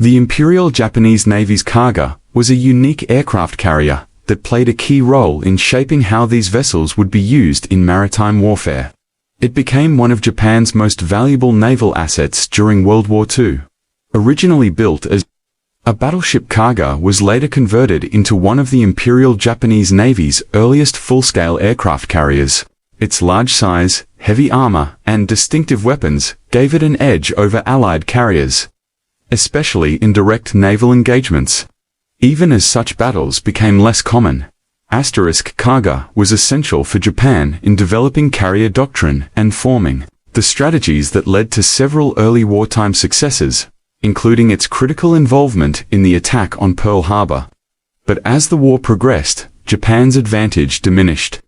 The Imperial Japanese Navy's Kaga was a unique aircraft carrier that played a key role in shaping how these vessels would be used in maritime warfare. It became one of Japan's most valuable naval assets during World War II. Originally built as a battleship, Kaga was later converted into one of the Imperial Japanese Navy's earliest full-scale aircraft carriers. Its large size, heavy armor, and distinctive weapons gave it an edge over Allied carriers, especially in direct naval engagements. Even as such battles became less common, Kaga was essential for Japan in developing carrier doctrine and forming the strategies that led to several early wartime successes, including its critical involvement in the attack on Pearl Harbor. But as the war progressed, Japan's advantage diminished.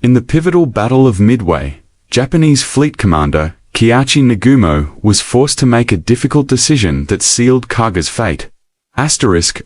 In the pivotal Battle of Midway, Japanese fleet commander Keiichi Nagumo was forced to make a difficult decision that sealed Kaga's fate.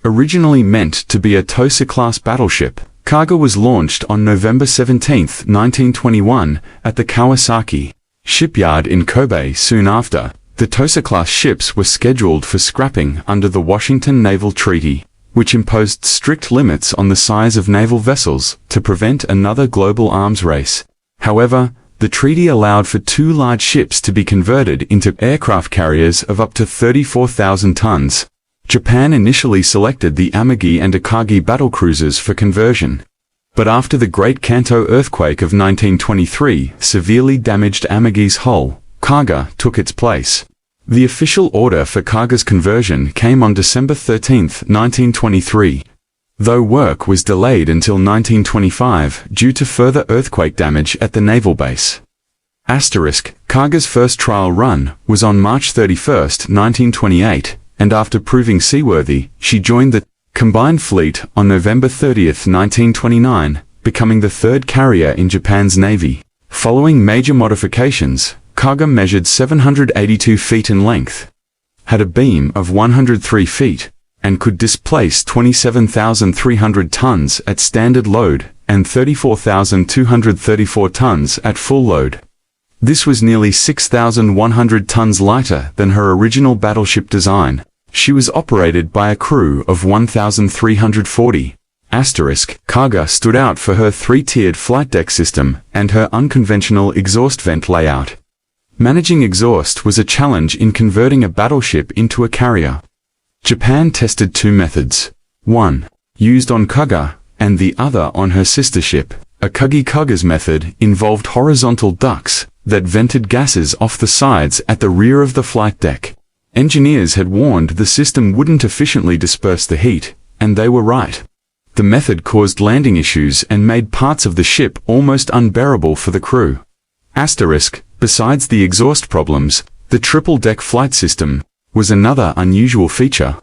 Originally meant to be a Tosa-class battleship, Kaga was launched on November 17, 1921, at the Kawasaki shipyard in Kobe. Soon after, the Tosa-class ships were scheduled for scrapping under the Washington Naval Treaty, which imposed strict limits on the size of naval vessels to prevent another global arms race. However, the treaty allowed for 2 large ships to be converted into aircraft carriers of up to 34,000 tons. Japan initially selected the Amagi and Akagi battlecruisers for conversion. But after the Great Kanto earthquake of 1923 severely damaged Amagi's hull, Kaga took its place. The official order for Kaga's conversion came on December 13, 1923. Though work was delayed until 1925 due to further earthquake damage at the naval base. Kaga's first trial run was on March 31, 1928, and after proving seaworthy, she joined the Combined Fleet on November 30, 1929, becoming the third carrier in Japan's navy. Following major modifications, Kaga measured 782 feet in length, had a beam of 103 feet, and could displace 27,300 tons at standard load and 34,234 tons at full load. This was nearly 6,100 tons lighter than her original battleship design. She was operated by a crew of 1,340. Kaga stood out for her 3-tiered flight deck system and her unconventional exhaust vent layout. Managing exhaust was a challenge in converting a battleship into a carrier. Japan tested 2 methods, one used on Kaga and the other on her sister ship. Kaga's method involved horizontal ducts that vented gases off the sides at the rear of the flight deck. Engineers had warned the system wouldn't efficiently disperse the heat, and they were right. The method caused landing issues and made parts of the ship almost unbearable for the crew. Besides the exhaust problems, the triple-deck flight system was another unusual feature.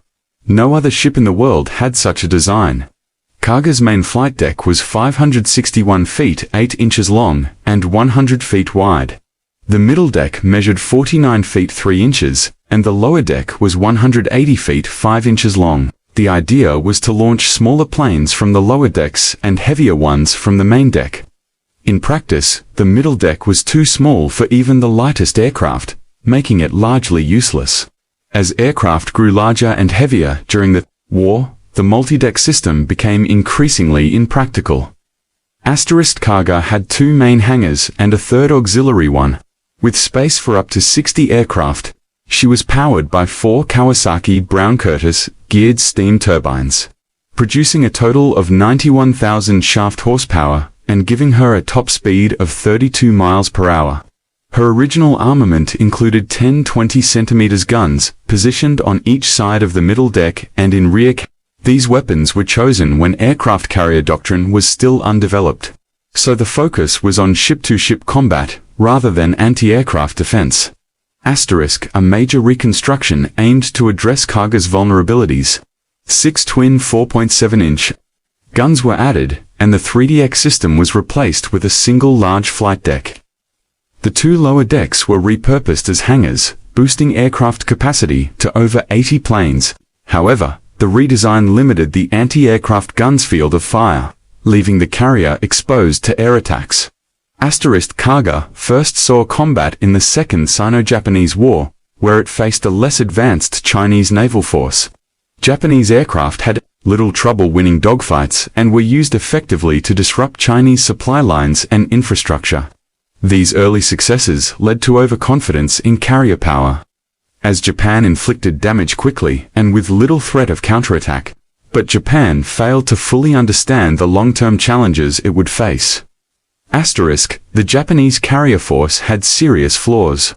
No other ship in the world had such a design. Kaga's main flight deck was 561 feet 8 inches long and 100 feet wide. The middle deck measured 49 feet 3 inches, and the lower deck was 180 feet 5 inches long. The idea was to launch smaller planes from the lower decks and heavier ones from the main deck. In practice, the middle deck was too small for even the lightest aircraft, making it largely useless. As aircraft grew larger and heavier during the war, the multi-deck system became increasingly impractical. Kaga had 2 main hangars and a third auxiliary one. With space for up to 60 aircraft, she was powered by 4 Kawasaki Brown Curtis geared steam turbines, producing a total of 91,000 shaft horsepower and giving her a top speed of 32 miles per hour. Her original armament included 10 20-centimeter guns, positioned on each side of the middle deck and in rear. These weapons were chosen when aircraft carrier doctrine was still undeveloped, so the focus was on ship-to-ship combat rather than anti-aircraft defense. A major reconstruction aimed to address Kaga's vulnerabilities. 6 twin 4.7-inch guns were added, and the 3DX system was replaced with a single large flight deck. The 2 lower decks were repurposed as hangars, boosting aircraft capacity to over 80 planes. However, the redesign limited the anti-aircraft guns' field of fire, leaving the carrier exposed to air attacks. Kaga first saw combat in the Second Sino-Japanese War, where it faced a less advanced Chinese naval force. Japanese aircraft had little trouble winning dogfights and were used effectively to disrupt Chinese supply lines and infrastructure. These early successes led to overconfidence in carrier power, as Japan inflicted damage quickly and with little threat of counterattack. But Japan failed to fully understand the long-term challenges it would face. Asterisk, the Japanese carrier force had serious flaws,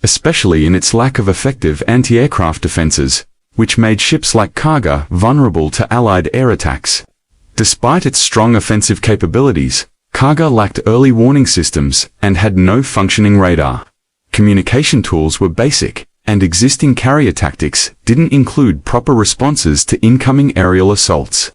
especially in its lack of effective anti-aircraft defenses, which made ships like Kaga vulnerable to Allied air attacks. Despite its strong offensive capabilities, Kaga lacked early warning systems and had no functioning radar. Communication tools were basic, and existing carrier tactics didn't include proper responses to incoming aerial assaults.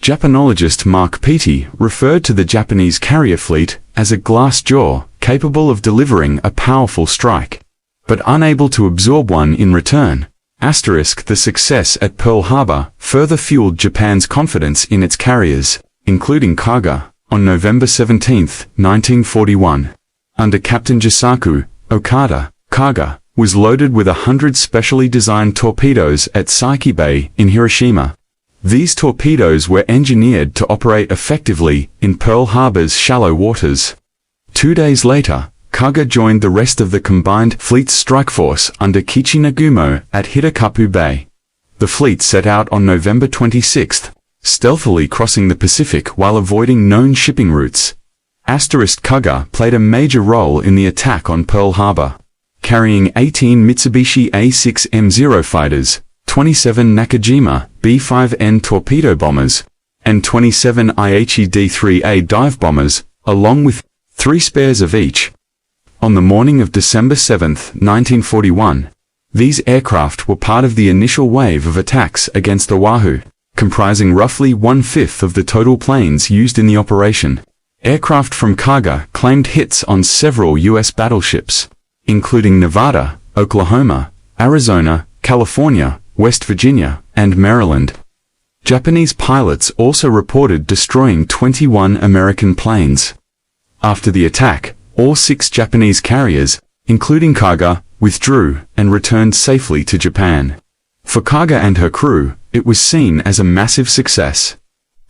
Japanologist Mark Petey referred to the Japanese carrier fleet as a glass jaw capable of delivering a powerful strike, but unable to absorb one in return. Asterisk, the success at Pearl Harbor further fueled Japan's confidence in its carriers, including Kaga, on November 17, 1941. Under Captain Jisaku Okada, Kaga was loaded with 100 specially designed torpedoes at Saiki Bay in Hiroshima. These torpedoes were engineered to operate effectively in Pearl Harbor's shallow waters. 2 days later, Kaga joined the rest of the combined fleet's strike force under Kichi Nagumo at Hitakapu Bay. The fleet set out on November 26, stealthily crossing the Pacific while avoiding known shipping routes. Asterisk, Kaga played a major role in the attack on Pearl Harbor, carrying 18 Mitsubishi A6M0 fighters, 27 Nakajima B5N torpedo bombers, and 27 Aichi D3A dive bombers, along with 3 spares of each. On the morning of December 7, 1941, these aircraft were part of the initial wave of attacks against Oahu, comprising roughly 1/5 of the total planes used in the operation. Aircraft from Kaga claimed hits on several U.S. battleships, including Nevada, Oklahoma, Arizona, California, West Virginia, and Maryland. Japanese pilots also reported destroying 21 American planes. After the attack, all 6 Japanese carriers, including Kaga, withdrew and returned safely to Japan. For Kaga and her crew, it was seen as a massive success.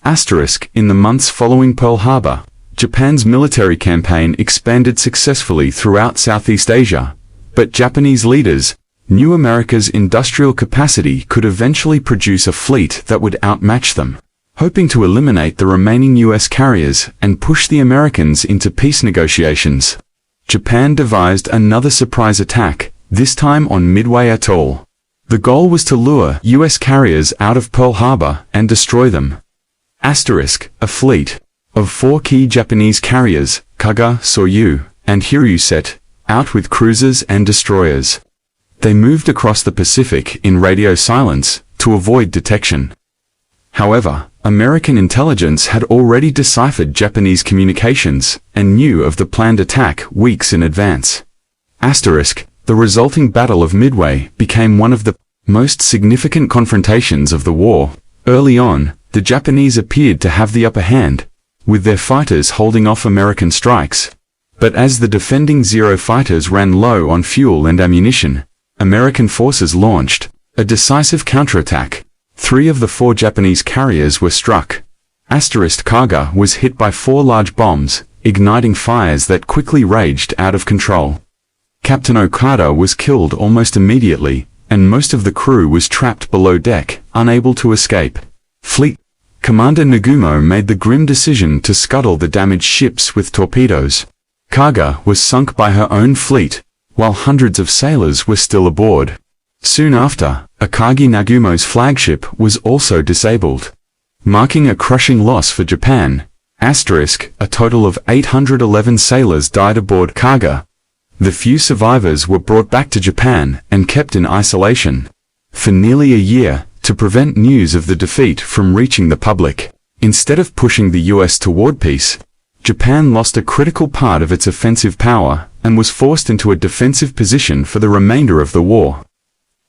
Asterisk, in the months following Pearl Harbor, Japan's military campaign expanded successfully throughout Southeast Asia, but Japanese leaders knew America's industrial capacity could eventually produce a fleet that would outmatch them. Hoping to eliminate the remaining U.S. carriers and push the Americans into peace negotiations, Japan devised another surprise attack, this time on Midway Atoll. The goal was to lure U.S. carriers out of Pearl Harbor and destroy them. Asterisk, a fleet of 4 key Japanese carriers, Kaga, Soryu, and Hiryu, set out with cruisers and destroyers. They moved across the Pacific in radio silence to avoid detection. However, American intelligence had already deciphered Japanese communications and knew of the planned attack weeks in advance. Asterisk, the resulting Battle of Midway became one of the most significant confrontations of the war. Early on, the Japanese appeared to have the upper hand, with their fighters holding off American strikes. But as the defending Zero fighters ran low on fuel and ammunition, American forces launched a decisive counterattack. 3 of the 4 Japanese carriers were struck. Asterisk, Kaga was hit by 4 large bombs, igniting fires that quickly raged out of control. Captain Okada was killed almost immediately, and most of the crew was trapped below deck, unable to escape. Fleet Commander Nagumo made the grim decision to scuttle the damaged ships with torpedoes. Kaga was sunk by her own fleet, while hundreds of sailors were still aboard. Soon after, Akagi Nagumo's flagship was also disabled, marking a crushing loss for Japan. Asterisk, a total of 811 sailors died aboard Kaga. The few survivors were brought back to Japan and kept in isolation for nearly a year to prevent news of the defeat from reaching the public. Instead of pushing the US toward peace, Japan lost a critical part of its offensive power and was forced into a defensive position for the remainder of the war.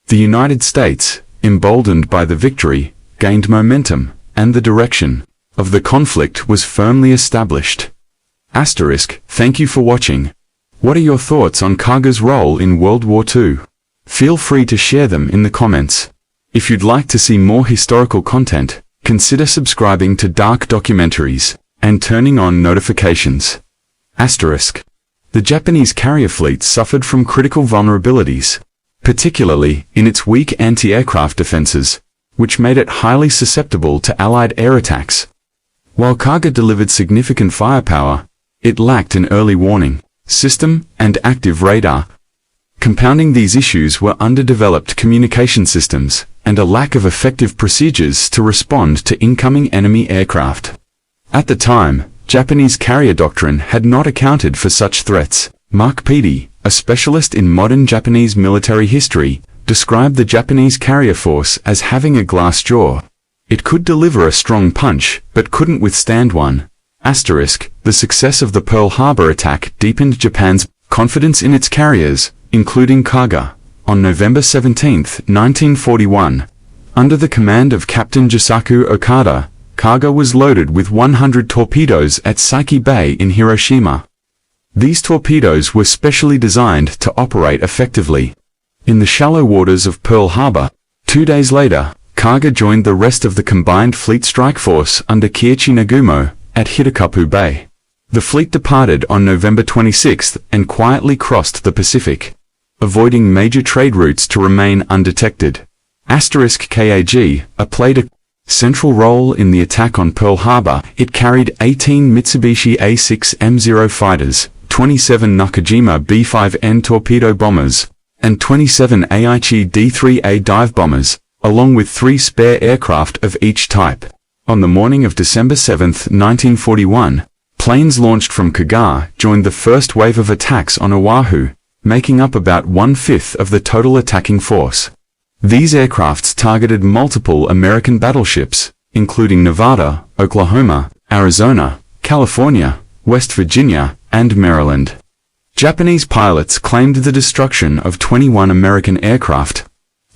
The United States, emboldened by the victory, gained momentum, and the direction of the conflict was firmly established. Asterisk, thank you for watching. What are your thoughts on Kaga's role in World War II? Feel free to share them in the comments. If you'd like to see more historical content, consider subscribing to Dark Documentaries and turning on notifications. Asterisk. The Japanese carrier fleet suffered from critical vulnerabilities, particularly in its weak anti-aircraft defenses, which made it highly susceptible to Allied air attacks. While Kaga delivered significant firepower, it lacked an early warning system and active radar. Compounding these issues were underdeveloped communication systems and a lack of effective procedures to respond to incoming enemy aircraft. At the time, Japanese carrier doctrine had not accounted for such threats. Mark Peedy, a specialist in modern Japanese military history, described the Japanese carrier force as having a glass jaw. It could deliver a strong punch, but couldn't withstand one. Asterisk. The success of the Pearl Harbor attack deepened Japan's confidence in its carriers, including Kaga. On November 17, 1941, under the command of Captain Jisaku Okada, Kaga was loaded with 100 torpedoes at Saiki Bay in Hiroshima. These torpedoes were specially designed to operate effectively in the shallow waters of Pearl Harbor. 2 days later, Kaga joined the rest of the combined fleet strike force under Kiichi Nagumo at Hitakapu Bay. The fleet departed on November 26 and quietly crossed the Pacific, avoiding major trade routes to remain undetected. Asterisk. Kag played a central role in the attack on Pearl Harbor. It carried 18 Mitsubishi A6M0 fighters, 27 Nakajima B5N torpedo bombers, and 27 Aichi D3A dive bombers, along with 3 spare aircraft of each type. On the morning of December 7, 1941, planes launched from Kaga joined the first wave of attacks on Oahu, making up about 1/5 of the total attacking force. These aircrafts targeted multiple American battleships, including Nevada, Oklahoma, Arizona, California, West Virginia, and Maryland. Japanese pilots claimed the destruction of 21 American aircraft.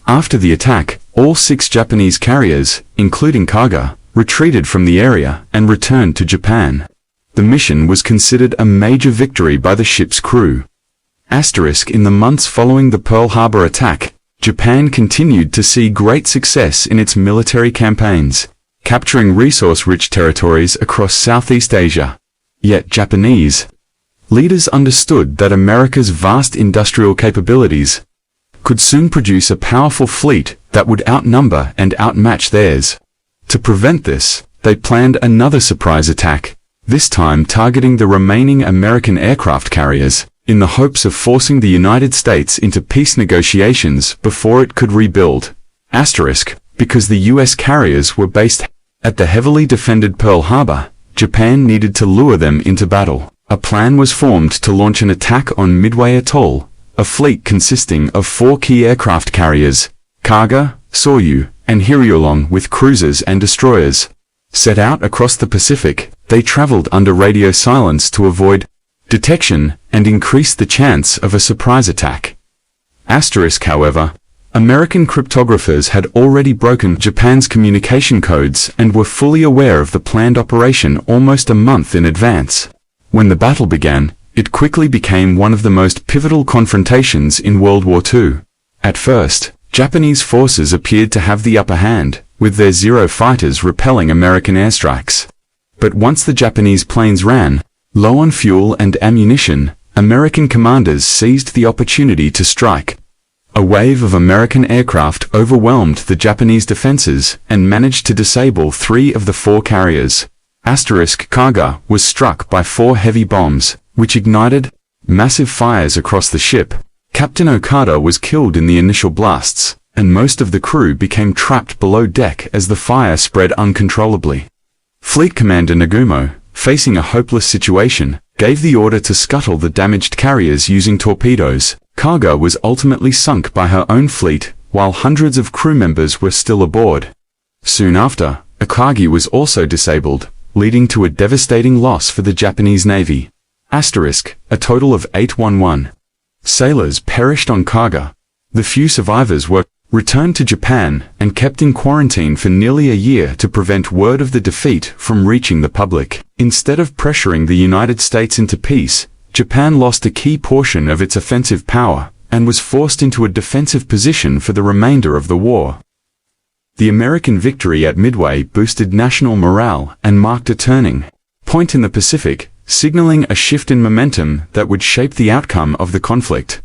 After the attack, all 6 Japanese carriers, including Kaga, retreated from the area and returned to Japan. The mission was considered a major victory by the ship's crew. Asterisk. In the months following the Pearl Harbor attack, Japan continued to see great success in its military campaigns, capturing resource-rich territories across Southeast Asia. Yet Japanese leaders understood that America's vast industrial capabilities could soon produce a powerful fleet that would outnumber and outmatch theirs. To prevent this, they planned another surprise attack, this time targeting the remaining American aircraft carriers, in the hopes of forcing the United States into peace negotiations before it could rebuild. Asterisk. Because the U.S. carriers were based at the heavily defended Pearl Harbor, Japan needed to lure them into battle. A plan was formed to launch an attack on Midway Atoll. A fleet consisting of 4 key aircraft carriers, Kaga, Soryu, and Hiriolong, with cruisers and destroyers, set out across the Pacific. They traveled under radio silence to avoid detection and increase the chance of a surprise attack. Asterisk. However, American cryptographers had already broken Japan's communication codes and were fully aware of the planned operation almost a month in advance. When the battle began, it quickly became one of the most pivotal confrontations in World War II. At first, Japanese forces appeared to have the upper hand, with their Zero fighters repelling American airstrikes. But once the Japanese planes ran low on fuel and ammunition, American commanders seized the opportunity to strike. A wave of American aircraft overwhelmed the Japanese defenses and managed to disable 3 of the 4 carriers. Asterisk. Kaga was struck by 4 heavy bombs, which ignited massive fires across the ship. Captain Okada was killed in the initial blasts, and most of the crew became trapped below deck as the fire spread uncontrollably. Fleet Commander Nagumo, facing a hopeless situation, gave the order to scuttle the damaged carriers using torpedoes. Kaga was ultimately sunk by her own fleet, while hundreds of crew members were still aboard. Soon after, Akagi was also disabled, leading to a devastating loss for the Japanese Navy. Asterisk. A total of 811 sailors perished on Kaga. The few survivors were returned to Japan and kept in quarantine for nearly a year to prevent word of the defeat from reaching the public. Instead of pressuring the United States into peace, Japan lost a key portion of its offensive power, and was forced into a defensive position for the remainder of the war. The American victory at Midway boosted national morale and marked a turning point in the Pacific, signaling a shift in momentum that would shape the outcome of the conflict.